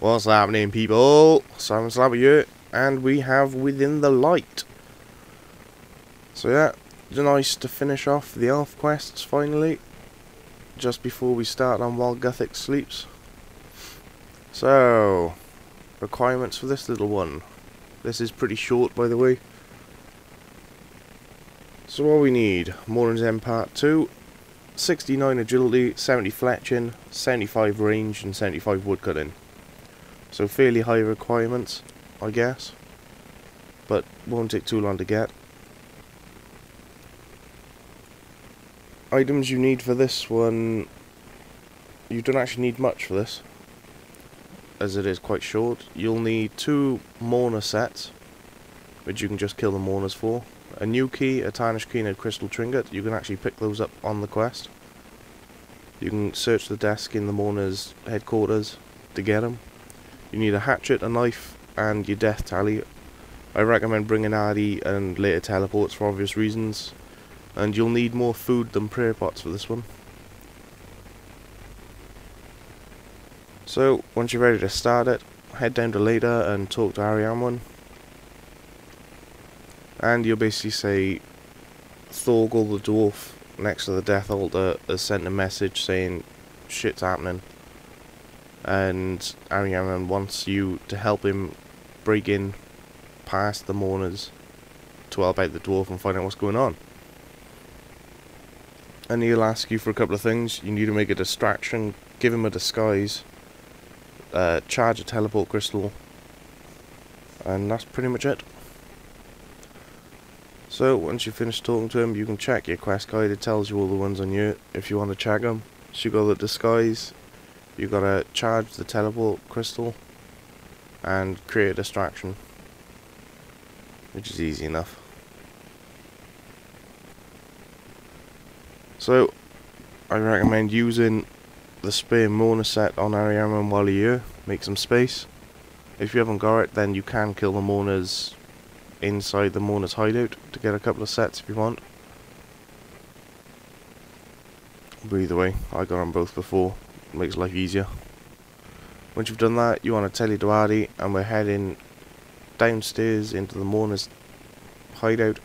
What's happening, people? Salmon here, and we have Within the Light. So yeah, it's nice to finish off the elf quests finally, just before we start on while Gothic sleeps. So, requirements for this little one. This is pretty short, by the way. So what we need: Morin's End Part 2, 69 agility, 70 fletching, 75 range, and 75 woodcutting. So fairly high requirements, I guess, but won't take too long to get. Items you need for this one, you don't actually need much for this, as it is quite short. You'll need 2 Mourner sets, which you can just kill the Mourners for. A new key, a tarnish key, and a crystal trinket. You can actually pick those up on the quest. You can search the desk in the Mourners' headquarters to get them. You need a hatchet, a knife, and your death tally. I recommend bringing Ardy and later teleports for obvious reasons. And you'll need more food than prayer pots for this one. So, once you're ready to start it, head down to later and talk to Ramses. And you'll basically say, Thorgal the dwarf next to the death altar has sent a message saying shit's happening. And Ramses wants you to help him break in past the mourners to help out the dwarf and find out what's going on. And he'll ask you for a couple of things. You need to make a distraction, give him a disguise, charge a teleport crystal, and that's pretty much it. So once you finish talking to him, you can check your quest guide. It tells you all the ones on you if you want to check them. So you got the disguise, you gotta charge the teleport crystal, and create a distraction, which is easy enough. So I recommend using the spare Mourner set on Ramses while you're here. Make some space. If you haven't got it, then you can kill the Mourners inside the Mourner's hideout to get a couple of sets if you want. But either way, I got them both before. It makes life easier. Once you've done that, you want to tell your to Ardy, and we're heading downstairs into the Mourner's hideout,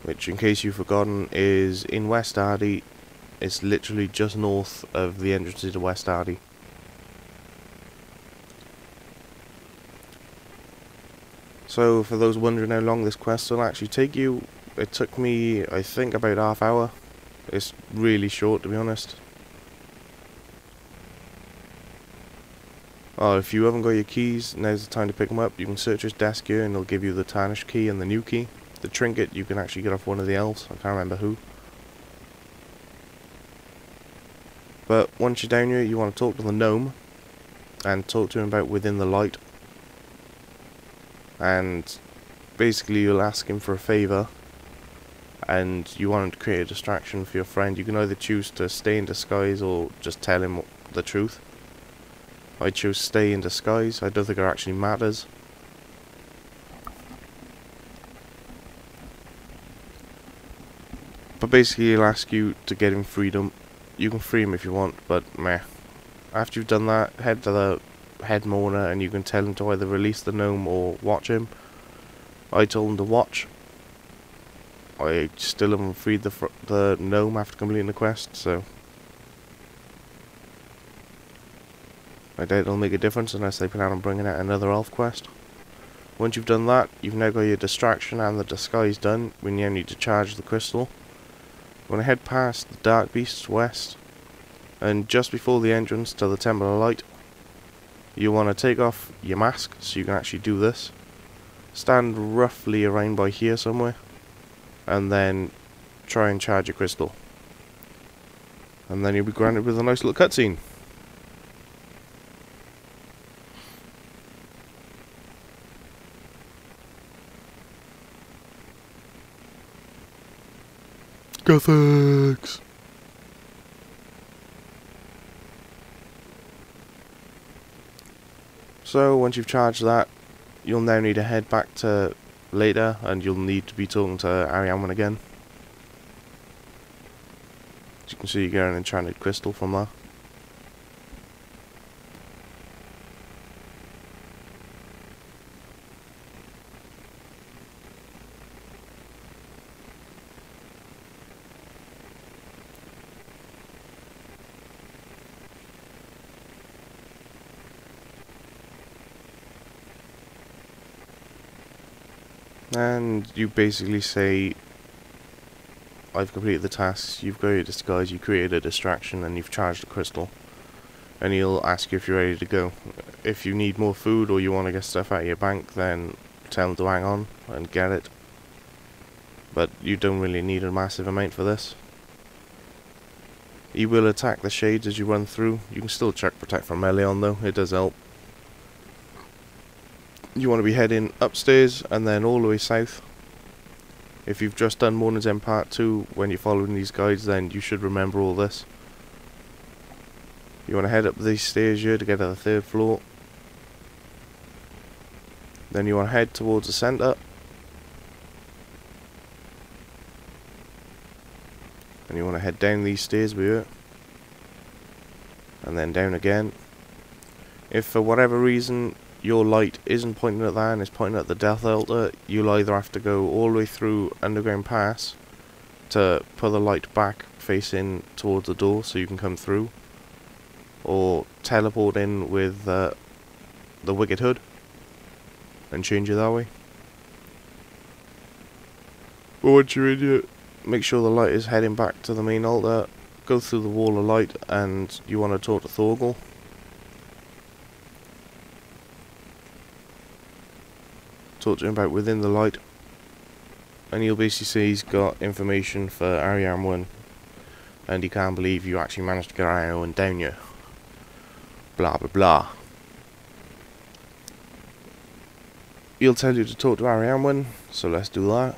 which, in case you've forgotten, is in West Ardy. It's literally just north of the entrance to West Ardy. So, for those wondering how long this quest will actually take you, it took me, I think, about half hour. It's really short, to be honest. Oh, if you haven't got your keys, now's the time to pick them up. You can search his desk here and it'll give you the tarnish key and the new key. The trinket you can actually get off one of the elves, I can't remember who. But once you're down here, you want to talk to the gnome and talk to him about Within the Light. And basically you'll ask him for a favour, and you want him to create a distraction for your friend. You can either choose to stay in disguise or just tell him the truth. I choose stay in disguise. I don't think it actually matters. But basically he'll ask you to get him freedom. You can free him if you want, but meh. After you've done that, head to the head mourner and you can tell him to either release the gnome or watch him. I told him to watch. I still haven't freed the gnome after completing the quest, so I doubt it'll make a difference unless they plan on bringing out another elf quest. Once you've done that, you've now got your distraction and the disguise done. We now need to charge the crystal. We're going to head past the Dark Beasts west, and just before the entrance to the Temple of Light, you want to take off your mask so you can actually do this. Stand roughly around by here somewhere, and then try and charge your crystal. And then you'll be granted with a nice little cutscene. Gothics! So once you've charged that, you'll now need to head back to later, and you'll need to be talking to Ramses again. As you can see, you get an enchanted crystal from that. And you basically say, I've completed the tasks, you've got your disguise, you created a distraction, and you've charged a crystal. And he'll ask you if you're ready to go. If you need more food or you want to get stuff out of your bank, then tell him to hang on and get it. But you don't really need a massive amount for this. He will attack the shades as you run through. You can still check protect from melee on though, it does help. You want to be heading upstairs and then all the way south. If you've just done Morning's End Part 2, when you're following these guides, then you should remember all this. You want to head up these stairs here to get to the 3rd floor. Then you want to head towards the centre. And you want to head down these stairs here. And then down again. If for whatever reason your light isn't pointing at that and it's pointing at the death altar, you'll either have to go all the way through Underground Pass to put the light back facing towards the door so you can come through, or teleport in with the Wicked Hood and change it that way. But once you're in here, make sure the light is heading back to the main altar, go through the wall of light, and you want to talk to Thorgal. Talk to him about within the light, and he'll basically say he's got information for Ariam 1 and he can't believe you actually managed to get Ariam 1 down here. Blah blah blah. He'll tell you to talk to Ariam 1, so let's do that.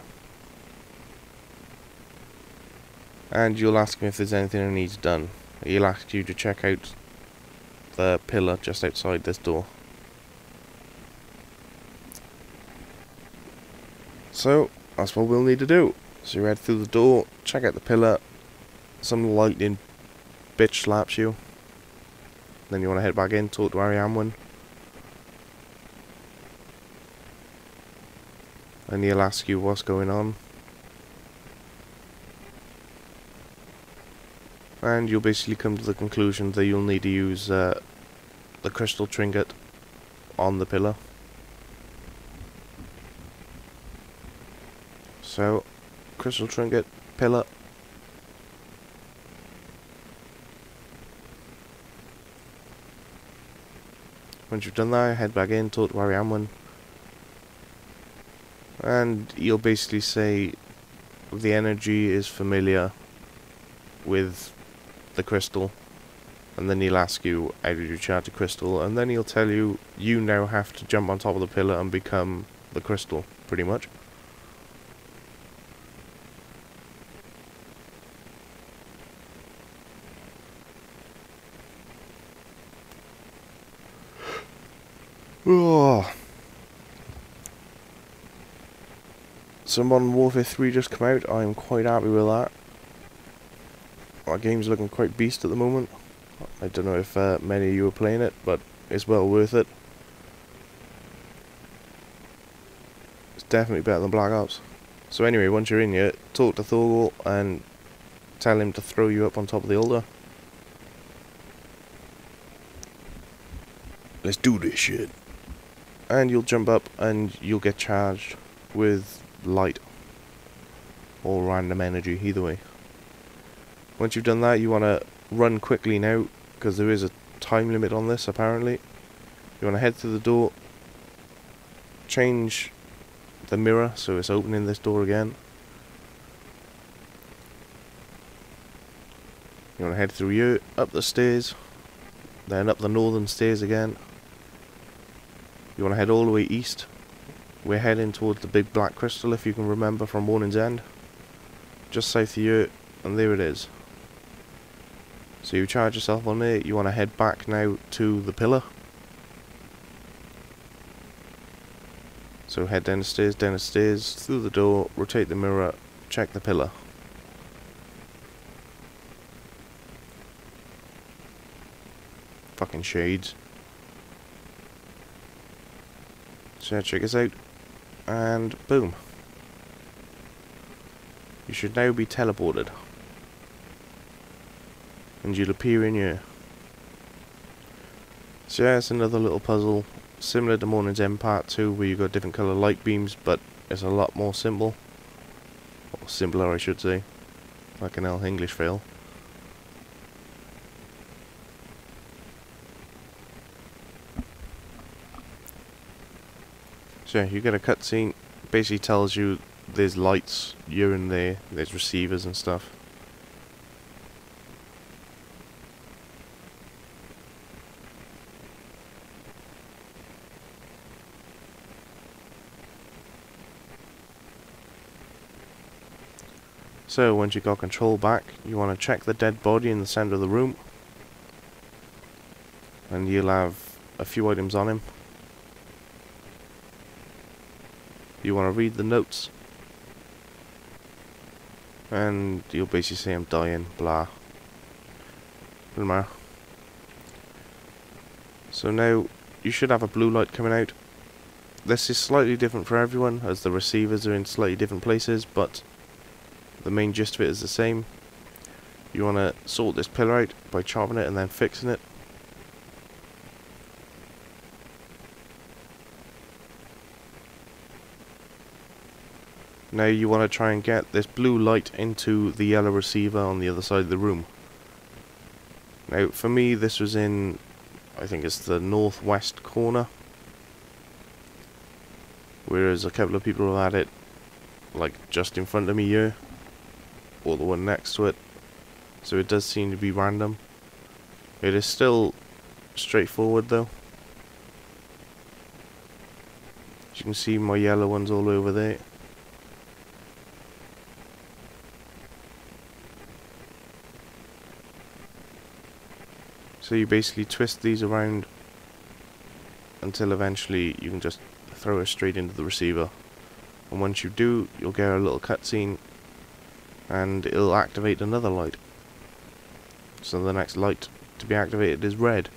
And you'll ask him if there's anything that needs done. He'll ask you to check out the pillar just outside this door. So, that's what we'll need to do. So you head through the door, check out the pillar, some lightning bitch slaps you. Then you want to head back in, talk to Ariam 1. And he'll ask you what's going on. And you'll basically come to the conclusion that you'll need to use the crystal trinket on the pillar. So, crystal trinket, pillar. Once you've done that, head back in, talk to Ariam 1. And you'll basically say the energy is familiar with the crystal. And then he'll ask you, how did you charge the crystal? And then he'll tell you, you now have to jump on top of the pillar and become the crystal, pretty much. Oh. So Modern Warfare 3 just come out. I'm quite happy with that. Our game's looking quite beast at the moment. I don't know if many of you are playing it, but it's well worth it. It's definitely better than Black Ops. So anyway, once you're in here, talk to Thorgal and tell him to throw you up on top of the altar. Let's do this shit. And you'll jump up and you'll get charged with light or random energy, either way. Once you've done that, you want to run quickly now, because there is a time limit on this apparently. You want to head through the door, change the mirror so it's opening this door again. You want to head through here, up the stairs, then up the northern stairs again. You want to head all the way east. We're heading towards the big black crystal, if you can remember from Morning's End. Just south of here, and there it is. So you charge yourself on there. You want to head back now to the pillar. So head down the stairs, through the door, rotate the mirror, check the pillar. Fucking shades. So check this out, and boom. You should now be teleported. And you'll appear in here. So yeah, it's another little puzzle, similar to Morning's End Part 2, where you've got different colour light beams, but it's a lot more simple. Or simpler, I should say. Like an English fail. So yeah, you get a cutscene. Basically tells you there's lights here and there. There's receivers and stuff. So once you got control back, you want to check the dead body in the center of the room. And you'll have a few items on him. You want to read the notes. And you'll basically say I'm dying, blah. Doesn't matter. So now you should have a blue light coming out. This is slightly different for everyone as the receivers are in slightly different places, but the main gist of it is the same. You want to sort this pillar out by chopping it and then fixing it. Now you want to try and get this blue light into the yellow receiver on the other side of the room. Now for me this was in, I think it's the northwest corner. Whereas a couple of people have had it like just in front of me here. Or the one next to it. So it does seem to be random. It is still straightforward though. As you can see my yellow one's all over there. So you basically twist these around until eventually you can just throw it straight into the receiver. And once you do, you'll get a little cutscene and it'll activate another light. So the next light to be activated is red.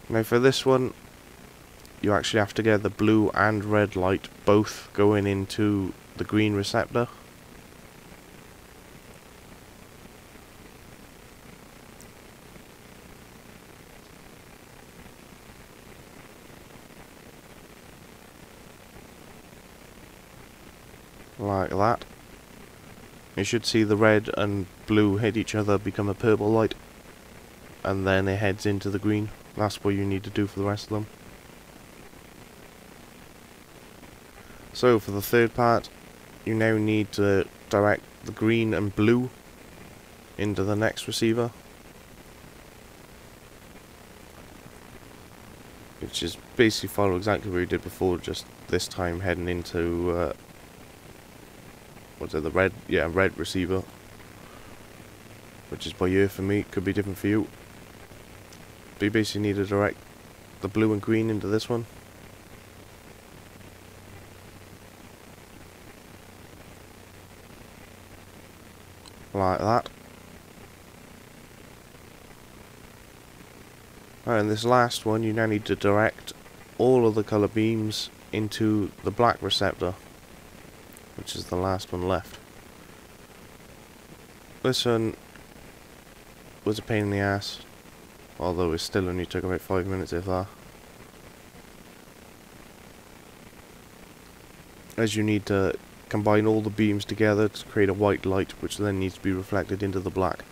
Now for this one, you actually have to get the blue and red light both going into the green receptor. Like that. You should see the red and blue hit each other, become a purple light, and then it heads into the green. That's what you need to do for the rest of them. So for the third part, you now need to direct the green and blue into the next receiver, which is basically follow exactly what you did before, just this time heading into what's it, the red? Yeah, red receiver. Which is by year for me, could be different for you. But you basically need to direct the blue and green into this one. Like that. And this last one, you now need to direct all of the colour beams into the black receptor, which is the last one left. This one was a pain in the ass, although it still only took about 5 minutes if that. As you need to combine all the beams together to create a white light, which then needs to be reflected into the black.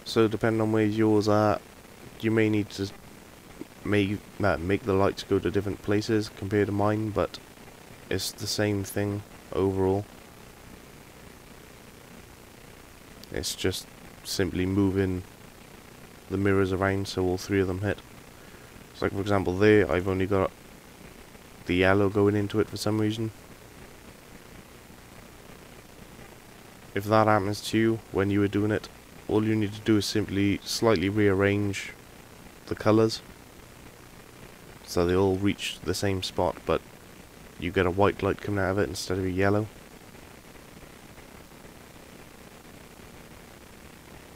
So depending on where yours are, you may need to make the lights go to different places compared to mine, but it's the same thing overall. It's just simply moving the mirrors around so all three of them hit. So like for example there, I've only got the yellow going into it for some reason. If that happens to you when you were doing it, all you need to do is simply slightly rearrange the colours so they all reach the same spot, but you get a white light coming out of it instead of a yellow.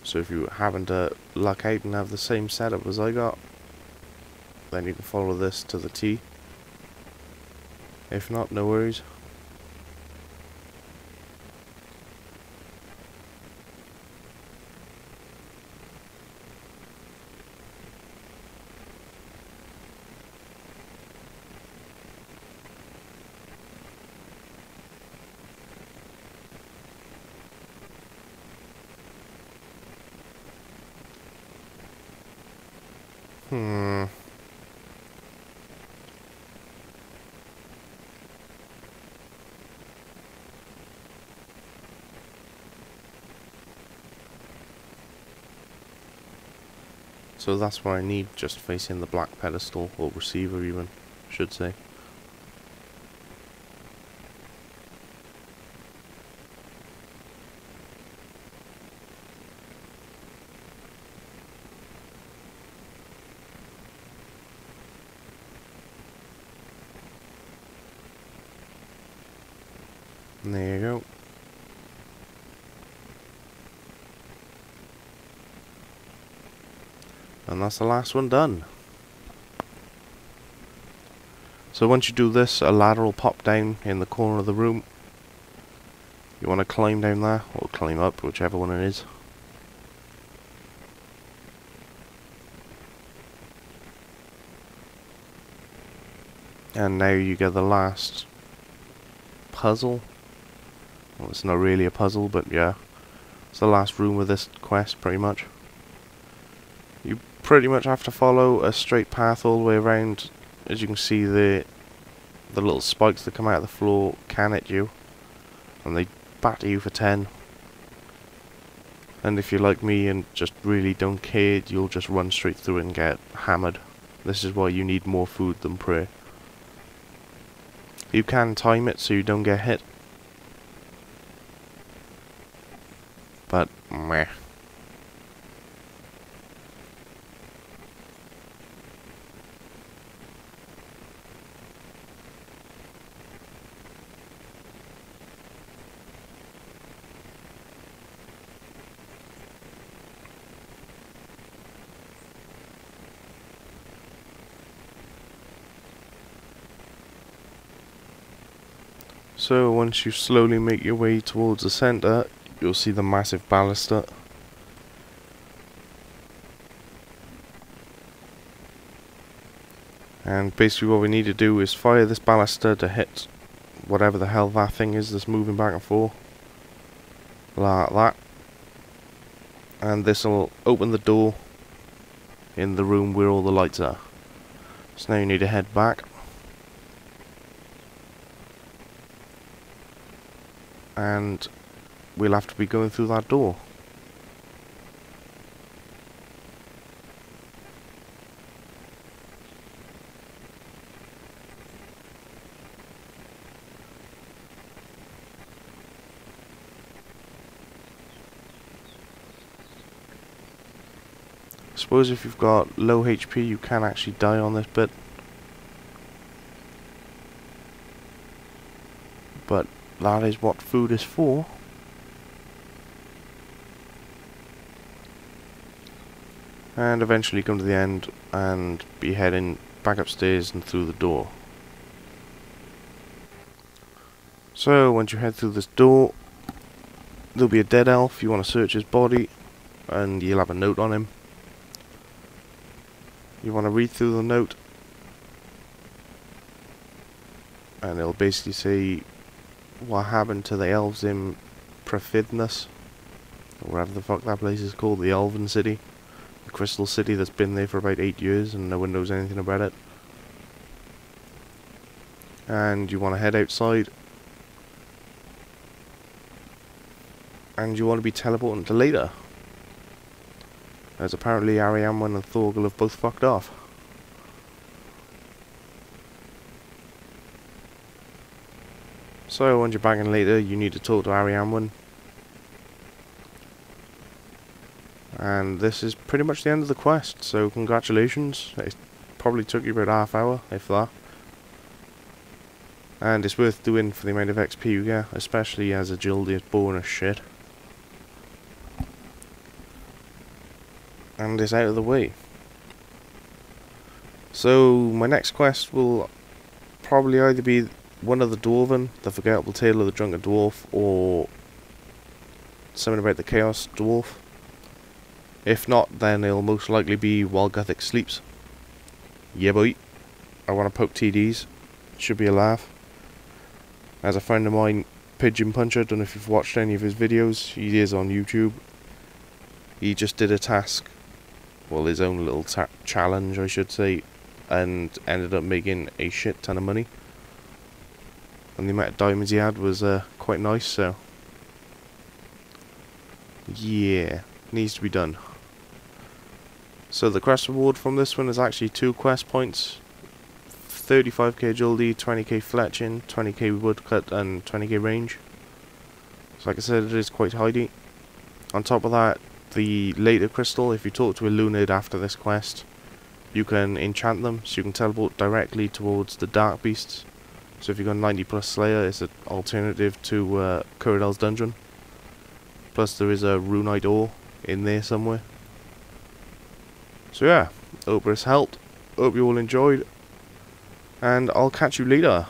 So if you happen to luck out and have the same setup as I got, then you can follow this to the T. If not, no worries. Hmm. So that's what I need, just facing the black pedestal, or receiver even, should say. And there you go. And that's the last one done. So once you do this, a ladder will pop down in the corner of the room. You want to climb down there, or climb up, whichever one it is. And now you get the last puzzle. Well, it's not really a puzzle, but yeah. It's the last room of this quest, pretty much. You pretty much have to follow a straight path all the way around. As you can see, the little spikes that come out of the floor can hit you, and they batter you for 10. And if you're like me and just really don't care, you'll just run straight through it and get hammered. This is why you need more food than prayer. You can time it so you don't get hit, but meh. So once you slowly make your way towards the centre, you'll see the massive baluster. And basically what we need to do is fire this baluster to hit whatever the hell that thing is that's moving back and forth. Like that. And this will open the door in the room where all the lights are. So now you need to head back. And we'll have to be going through that door. I suppose if you've got low HP you can actually die on this bit. But that is what food is for. And eventually come to the end and be heading back upstairs and through the door. So once you head through this door, there'll be a dead elf. You want to search his body and you'll have a note on him. You want to read through the note and it'll basically say what happened to the elves in Priffidnas, or whatever the fuck that place is called, the elven city, the crystal city that's been there for about 8 years and no one knows anything about it. And you want to head outside and you want to be teleporting to later, as apparently Ariamwan and Thorgal have both fucked off. So once you're back in later, you need to talk to Ariamwan. And this is pretty much the end of the quest, so congratulations. It probably took you about half hour, if that. And it's worth doing for the amount of XP you get, especially as agility is boring as shit. And it's out of the way. So my next quest will probably either be one of the Dwarven, the Forgettable Tale of the Drunken Dwarf, or something about the Chaos Dwarf. If not, then it'll most likely be While Gothic Sleeps. Yeah boy, I want to poke TDs, should be a laugh. As a friend of mine, Pigeon Puncher, don't know if you've watched any of his videos, he is on YouTube. He just did a task well, his own little challenge, I should say, and ended up making a shit ton of money. And the amount of diamonds he had was quite nice, so yeah, needs to be done. So the quest reward from this one is actually 2 quest points, 35k agility, 20k fletching, 20k woodcut, and 20k range. So like I said, it is quite tidy. On top of that, the later crystal, if you talk to a Lunid after this quest, you can enchant them, so you can teleport directly towards the dark beasts. So if you've got 90 plus Slayer, it's an alternative to Curadel's dungeon. Plus there is a runite ore in there somewhere. So yeah, hope this helped, hope you all enjoyed, and I'll catch you later.